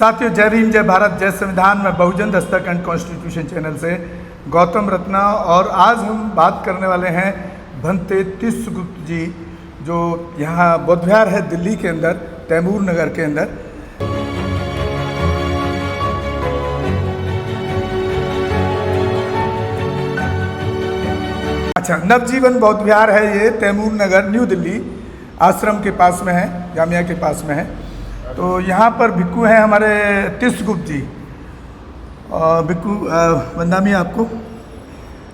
साथियों, जय भीम जय भारत जय संविधान में बहुजन दस्तक एंड कॉन्स्टिट्यूशन चैनल से गौतम रत्ना। और आज हम बात करने वाले हैं भंते तिस्सगुप्त जी, जो यहाँ बौद्ध विहार है दिल्ली के अंदर, तैमूर नगर के अंदर। अच्छा, नवजीवन बौद्ध विहार है ये, तैमूर नगर, न्यू दिल्ली आश्रम के पास में है, जामिया के पास में है। तो यहाँ पर भिक्खु हैं हमारे तिस्सगुप्त जी। भिक्खु वंदामी आपको।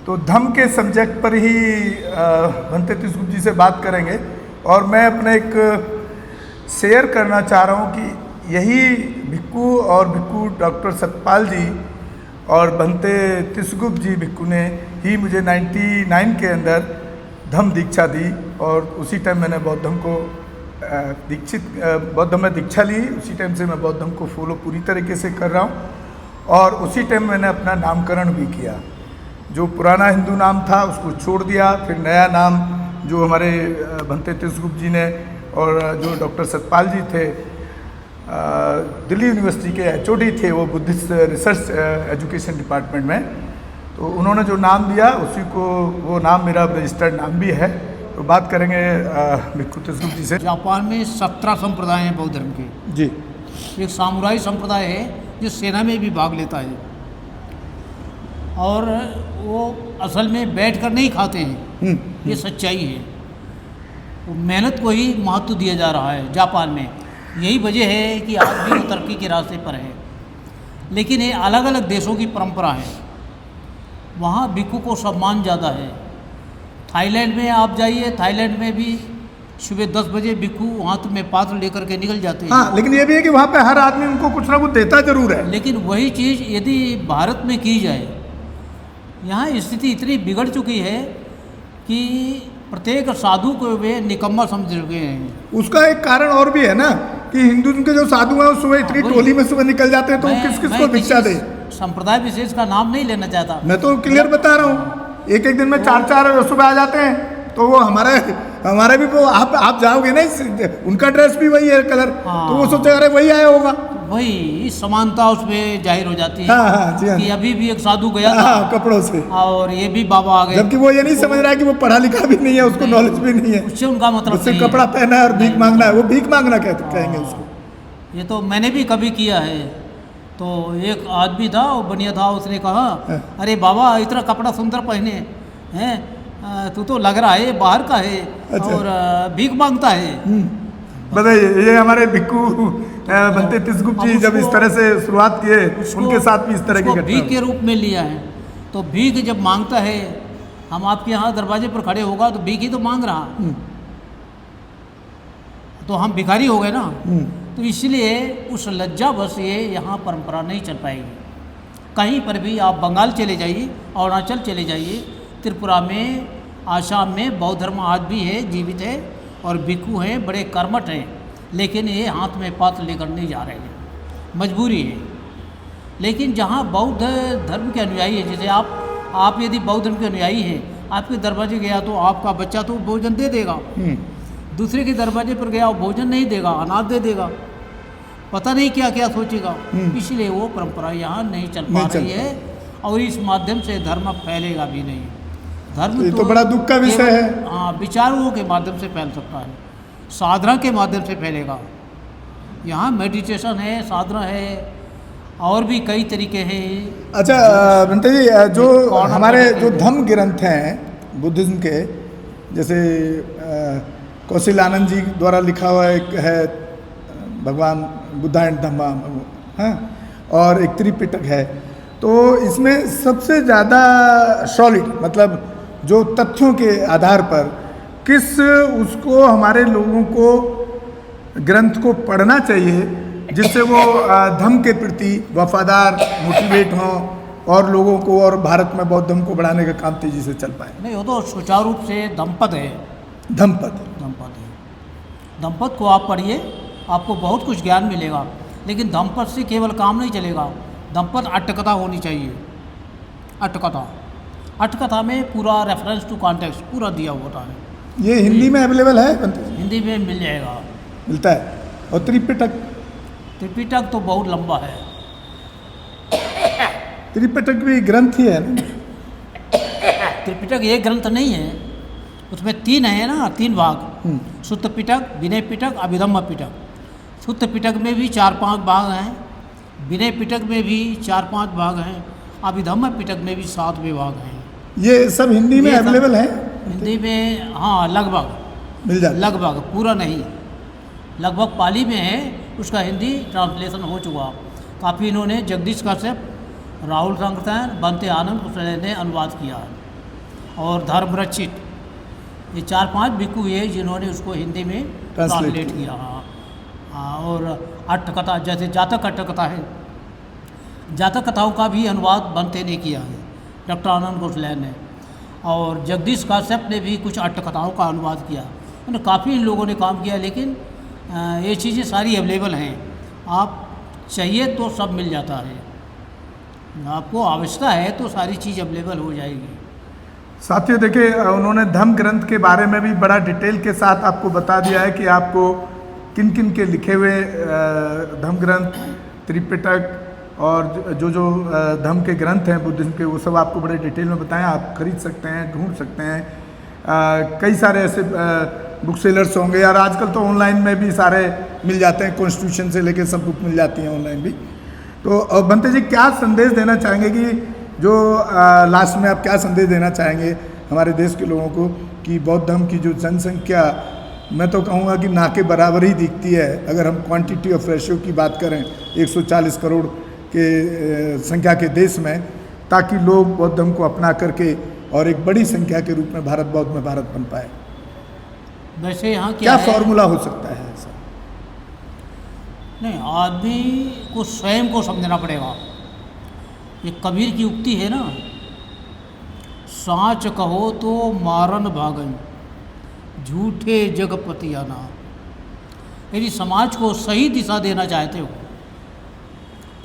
तो धम्म के सब्जेक्ट पर ही भंते तिस्सगुप्त जी से बात करेंगे। और मैं अपने एक शेयर करना चाह रहा हूँ कि यही भिक्खु और भिक्खु डॉक्टर सतपाल जी और भंते तिस्सगुप्त जी भिक्खु ने ही मुझे 99 के अंदर धम्म दीक्षा दी। और उसी टाइम मैंने बौद्ध धम्म को बौद्ध में दीक्षा ली। उसी टाइम से मैं बौद्ध धम्म को फॉलो पूरी तरीके से कर रहा हूँ। और उसी टाइम मैंने अपना नामकरण भी किया। जो पुराना हिंदू नाम था उसको छोड़ दिया, फिर नया नाम जो हमारे भंते तिस्सगुप्त जी ने और जो डॉक्टर सतपाल जी थे, दिल्ली यूनिवर्सिटी के HOD थे वो, बुद्धिस्ट रिसर्च एजुकेशन डिपार्टमेंट में, तो उन्होंने जो नाम दिया उसी को, वो नाम मेरा रजिस्टर्ड नाम भी है। तो बात करेंगे भिक्खु तिस्सगुप्त जी से। जापान में 17 संप्रदाय हैं बौद्ध धर्म के जी। एक सामुराई संप्रदाय है जो सेना में भी भाग लेता है, और वो असल में बैठकर नहीं खाते हैं, ये सच्चाई है। वो मेहनत को ही महत्व दिया जा रहा है जापान में। यही वजह है कि आज भी वो तरक्की के रास्ते पर है। लेकिन ये अलग अलग देशों की परंपरा है। वहाँ भिक्खु को सम्मान ज़्यादा है। थाईलैंड में आप जाइए, थाईलैंड में भी सुबह 10 बजे भिक्खु हाथ में पात्र लेकर के निकल जाते हैं। हाँ, लेकिन ये भी है कि वहाँ पे हर आदमी उनको कुछ ना कुछ देता जरूर है। लेकिन वही चीज़ यदि भारत में की जाए, यहाँ स्थिति इतनी बिगड़ चुकी है कि प्रत्येक साधु को वे निकम्मा समझ चुके हैं। उसका एक कारण और भी है ना कि हिंदू के जो साधु हैं वो सुबह इतनी टोली में सुबह निकल जाते हैं, तो किस किस को भिक्षा दे। संप्रदाय विशेष का नाम नहीं लेना चाहता, मैं तो क्लियर बता रहा हूँ। एक दिन में 4 सुबह आ जाते हैं, तो वो हमारे भी वो आप जाओगे ना, उनका ड्रेस भी वही है कलर। हाँ। तो वो सोचे अरे वही आया होगा, वही समानता उसमें जाहिर हो जाती है। हाँ, हाँ, जी, हाँ। कि अभी भी एक साधु गया था, हाँ, कपड़ों से, और ये भी बाबा आ गए, जबकि वो ये नहीं समझ रहा है कि वो पढ़ा लिखा भी नहीं है, उसको नॉलेज भी नहीं है। उससे उनका मतलब उससे कपड़ा पहना है और भीख मांगना है, वो भीख मांगना कहेंगे उसको। ये तो मैंने भी कभी किया है। तो एक आदमी था, वो बनिया था, उसने कहा अरे बाबा इतना कपड़ा सुंदर पहने हैं, तू तो लग रहा है बाहर का है। अच्छा। और भीख मांगता है। बताइए, ये हमारे भिक्खु भंते तिस्सगुप्त जी जब इस तरह से शुरुआत किए, उनके साथ भी इस तरह की घटना भीख के रूप में लिया है। तो भीख जब मांगता है, हम आपके यहाँ दरवाजे पर खड़े होगा तो भीख ही तो मांग रहा, तो हम भिखारी हो गए ना। तो इसलिए उस लज्जावश ये यहाँ परंपरा नहीं चल पाएगी। कहीं पर भी आप बंगाल चले जाइए, अरुणाचल चले जाइए, त्रिपुरा में, आसाम में बौद्ध धर्म आज भी है, जीवित है, और भिक्खु हैं, बड़े कर्मठ हैं। लेकिन ये हाथ में पात्र लेकर नहीं जा रहे हैं, मजबूरी है। लेकिन जहाँ बौद्ध धर्म के अनुयायी है, जैसे आप यदि बौद्ध धर्म के अनुयायी हैं, आपके दरवाजे गया तो आपका बच्चा तो भोजन दे देगा, दूसरे के दरवाजे पर गया वो भोजन नहीं देगा, अनाज दे देगा, पता नहीं क्या क्या सोचेगा। इसलिए वो परंपरा यहाँ नहीं चल पा रही है, और इस माध्यम से धर्म फैलेगा भी नहीं। धर्म तो बड़ा दुख का विषय है। हाँ, विचारों के माध्यम से फैल सकता है, साधना के माध्यम से फैलेगा। यहाँ मेडिटेशन है, साधना है, और भी कई तरीके हैं। अच्छा भंते जी, जो हमारे जो धम्म ग्रंथ हैं बुद्धिज्म के, जैसे कौशल आनंद जी द्वारा लिखा हुआ एक है भगवान बुद्धा एंड धम्मा, हाँ, और एक त्रिपिटक है। तो इसमें सबसे ज़्यादा सॉलिड, मतलब जो तथ्यों के आधार पर किस उसको हमारे लोगों को ग्रंथ को पढ़ना चाहिए, जिससे वो धम्म के प्रति वफादार, मोटिवेट हों, और लोगों को और भारत में बौद्ध धर्म को बढ़ाने का काम तेजी से चल पाए। नहीं, वो तो सुचारू रूप से धम्मपद है। धम्मपद है। धम्मपद को आप पढ़िए, आपको बहुत कुछ ज्ञान मिलेगा। लेकिन धम्मपद से केवल काम नहीं चलेगा, धम्मपद अट्टकथा होनी चाहिए। अट्टकथा में पूरा रेफरेंस टू कॉन्टेक्स्ट पूरा दिया होता है। ये हिंदी में अवेलेबल है? हिंदी में मिल जाएगा, मिलता है। और त्रिपिटक त्रिपिटक तो बहुत लंबा है। त्रिपिटक भी ग्रंथ ही है ना? त्रिपिटक एक ग्रंथ नहीं है, उसमें 3 है ना, 3 भाग। शुद्ध पिटक, विनय पिटक, अभिधम्म पिटक। शुद्ध पिटक में भी 4-5 भाग हैं, विनय पिटक में भी 4-5 भाग हैं, अभिधम्म पिटक में भी 7 भाग हैं। ये सब हिंदी में अवेलेबल है? हिंदी में हाँ, लगभग मिल जाता, लगभग, पूरा नहीं, लगभग पाली में है, उसका हिंदी ट्रांसलेशन हो चुका। काफ़ी इन्होंने जगदीश कश्यप, राहुल संकृतन, बनते आनंद कुशल ने अनुवाद किया है। और धर्मरक्षित, ये 4-5 भिक्खु हुए जिन्होंने उसको हिंदी में ट्रांसलेट किया। हाँ, और अट्ठकथा, जैसे जातक अट्ठकथा है, जातक कथाओं का भी अनुवाद बनते ने किया है डॉक्टर आनंद कुशल ने। और जगदीश कश्यप ने भी कुछ अट्ठकथाओं का अनुवाद किया। उन्होंने काफ़ी इन लोगों ने काम किया, लेकिन ये चीज़ें सारी अवेलेबल हैं, आप चाहिए तो सब मिल जाता है, आपको आवश्यकता है तो सारी चीज़ अवेलेबल हो जाएगी। साथियों देखिए, उन्होंने धम्म ग्रंथ के बारे में भी बड़ा डिटेल के साथ आपको बता दिया है कि आपको किन किन के लिखे हुए धम्म ग्रंथ, त्रिपिटक और जो जो धम्म के ग्रंथ हैं बुद्धिज्म के, वो सब आपको बड़े डिटेल में बताएं। आप खरीद सकते हैं, ढूंढ सकते हैं। कई सारे ऐसे बुक सेलर्स होंगे, और आजकल तो ऑनलाइन में भी सारे मिल जाते हैं, कॉन्स्टिट्यूशन से लेकर सब बुक मिल जाती हैं ऑनलाइन भी। तो बनते जी, क्या संदेश देना चाहेंगे कि जो लास्ट में आप क्या संदेश देना चाहेंगे हमारे देश के लोगों को कि बौद्ध धर्म की जो जनसंख्या, मैं तो कहूँगा कि ना के बराबर ही दिखती है, अगर हम क्वांटिटी ऑफ रेशियो की बात करें 140 करोड़ के संख्या के देश में, ताकि लोग बौद्ध धर्म को अपना करके और एक बड़ी संख्या के रूप में भारत बौद्ध में भारत बन पाए। वैसे यहाँ क्या फॉर्मूला हो सकता है ऐसा? नहीं, आदमी को स्वयं को समझना पड़ेगा। ये कबीर की उक्ति है ना, साँच कहो तो मारन भागन, झूठे जगपति आना। यदि समाज को सही दिशा देना चाहते हो,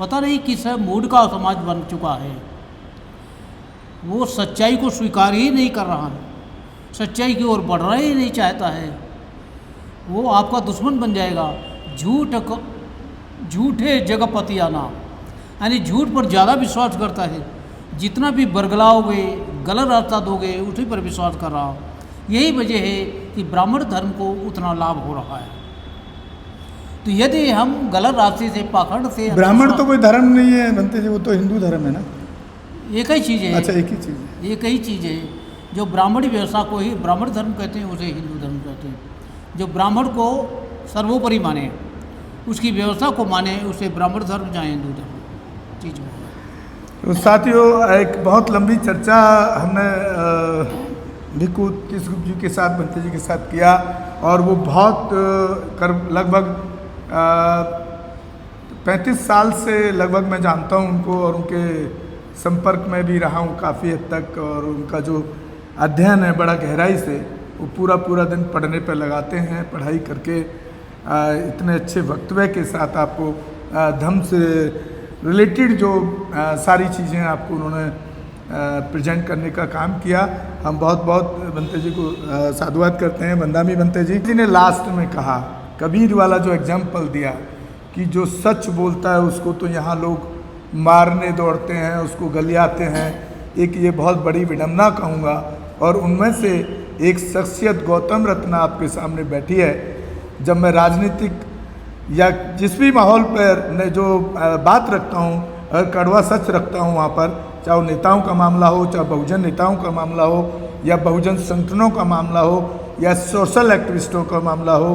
पता नहीं किस मूड का समाज बन चुका है, वो सच्चाई को स्वीकार ही नहीं कर रहा है, सच्चाई की ओर बढ़ना ही नहीं चाहता है, वो आपका दुश्मन बन जाएगा। झूठे जगपति आना, यानी झूठ पर ज़्यादा विश्वास करता है, जितना भी बरगलाओगे, गलत रास्ता दोगे, उसी पर विश्वास कर रहा। यही वजह है कि ब्राह्मण धर्म को उतना लाभ हो रहा है। तो यदि हम गलत रास्ते से, पाखंड से, ब्राह्मण तो कोई धर्म नहीं है बनते जी, वो तो हिंदू धर्म है ना? एक ही चीज़ है। अच्छा, एक ही चीज़ है, एक ही चीज़ है। जो ब्राह्मणी व्यवस्था को ही ब्राह्मण धर्म कहते हैं, उसे हिंदू धर्म कहते हैं। जो ब्राह्मण को सर्वोपरि माने, उसकी व्यवस्था को माने, उसे ब्राह्मण धर्म या हिंदू धर्म चीज़ में। तो साथियों, एक बहुत लंबी चर्चा हमने भिक्खु तिसगुप्त जी के साथ, बनते जी के साथ किया, और वो बहुत लगभग 35 साल से लगभग मैं जानता हूँ उनको, और उनके संपर्क में भी रहा हूँ काफ़ी हद तक। और उनका जो अध्ययन है बड़ा गहराई से, वो पूरा दिन पढ़ने पर लगाते हैं, पढ़ाई करके इतने अच्छे वक्तव्य के साथ आपको धर्म से रिलेटेड जो सारी चीज़ें आपको उन्होंने प्रेजेंट करने का काम किया। हम बहुत बहुत बनते जी को साधुवाद करते हैं। वंदामी बनते जी ने लास्ट में कहा, कबीर वाला जो एग्जाम्पल दिया कि जो सच बोलता है उसको तो यहाँ लोग मारने दौड़ते हैं, उसको गलियाते हैं। एक ये बहुत बड़ी विडंबना कहूँगा। और उनमें से एक शख्सियत गौतम रत्न आपके सामने बैठी है। जब मैं राजनीतिक या जिस भी माहौल पर मैं जो बात रखता हूँ, अगर कड़वा सच रखता हूँ वहाँ पर, चाहे वो नेताओं का मामला हो, चाहे बहुजन नेताओं का मामला हो, या बहुजन संगठनों का मामला हो, या सोशल एक्टिविस्टों का मामला हो,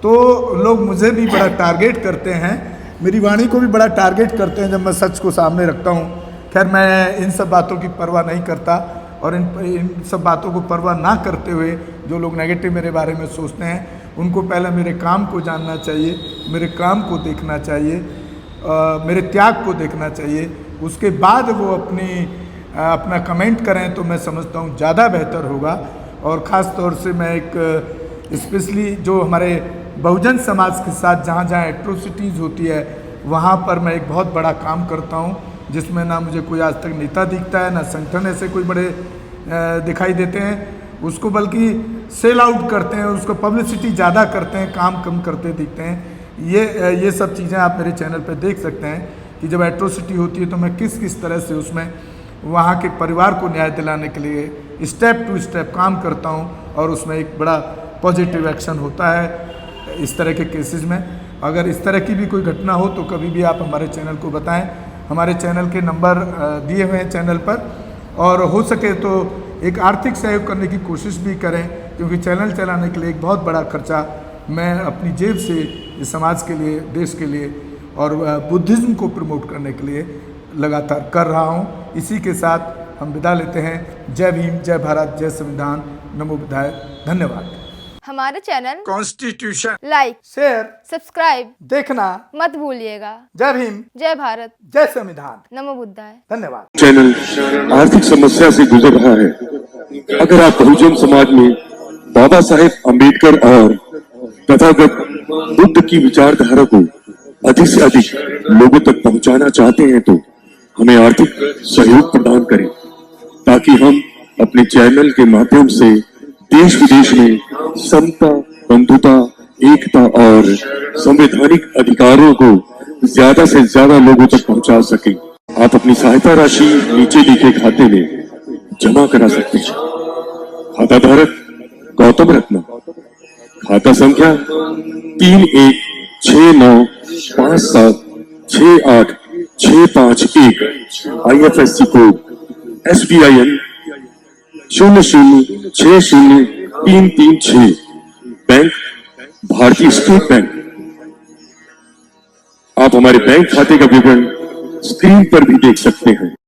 तो लोग मुझे भी बड़ा टारगेट करते हैं, मेरी वाणी को भी बड़ा टारगेट करते हैं जब मैं सच को सामने रखता हूँ। खैर, मैं इन सब बातों की परवाह नहीं करता, और इन सब बातों को परवाह ना करते हुए जो लोग नेगेटिव मेरे बारे में सोचते हैं, उनको पहले मेरे काम को जानना चाहिए, मेरे काम को देखना चाहिए, मेरे त्याग को देखना चाहिए। उसके बाद वो अपना कमेंट करें तो मैं समझता हूँ ज़्यादा बेहतर होगा। और ख़ास तौर से मैं एक स्पेशली जो हमारे बहुजन समाज के साथ जहाँ जहाँ एट्रोसिटीज़ होती है, वहाँ पर मैं एक बहुत बड़ा काम करता हूँ, जिसमें ना मुझे कोई आज तक नेता दिखता है, ना संगठन ऐसे कोई बड़े दिखाई देते हैं। उसको बल्कि सेल आउट करते हैं, उसको पब्लिसिटी ज़्यादा करते हैं, काम कम करते दिखते हैं। ये सब चीज़ें आप मेरे चैनल पे देख सकते हैं कि जब एट्रोसिटी होती है तो मैं किस किस तरह से उसमें वहाँ के परिवार को न्याय दिलाने के लिए स्टेप टू स्टेप काम करता हूँ और उसमें एक बड़ा पॉजिटिव एक्शन होता है इस तरह के केसेस में। अगर इस तरह की भी कोई घटना हो तो कभी भी आप हमारे चैनल को बताएं। हमारे चैनल के नंबर दिए हुए हैं चैनल पर, और हो सके तो एक आर्थिक सहयोग करने की कोशिश भी करें, क्योंकि चैनल चलाने के लिए एक बहुत बड़ा खर्चा मैं अपनी जेब से इस समाज के लिए, देश के लिए और बुद्धिज़्म को प्रमोट करने के लिए लगातार कर रहा हूँ। इसी के साथ हम विदा लेते हैं। जय भीम, जय भारत, जय संविधान, नमो बुद्धाय, धन्यवाद। हमारे channel constitution like, share, subscribe देखना मत भूलिएगा। जय भीम, जय भारत, जय संविधान, नमो बुद्धाय। धन्यवाद। चैनल आर्थिक समस्या से गुजर रहा है। अगर आप बहुजन समाज में बाबा साहेब अम्बेडकर और तथागत बुद्ध की विचारधारा को अधिक से अधिक लोगों तक पहुंचाना चाहते हैं तो हमें आर्थिक सहयोग प्रदान करें, ताकि हम अपने चैनल के माध्यम से देश विदेश में समता, बंधुता, एकता और संवैधानिक अधिकारों को ज्यादा से ज्यादा लोगों तक पहुंचा सकें। आप अपनी सहायता राशि नीचे लिखे खाते में जमा करा सकते हैं। खाता धारक गौतम रत्न, खाता संख्या 316957686551, IFSC कोड SBIN 0060336, बैंक भारतीय स्टेट बैंक। आप हमारे बैंक खाते का विवरण स्क्रीन पर भी देख सकते हैं।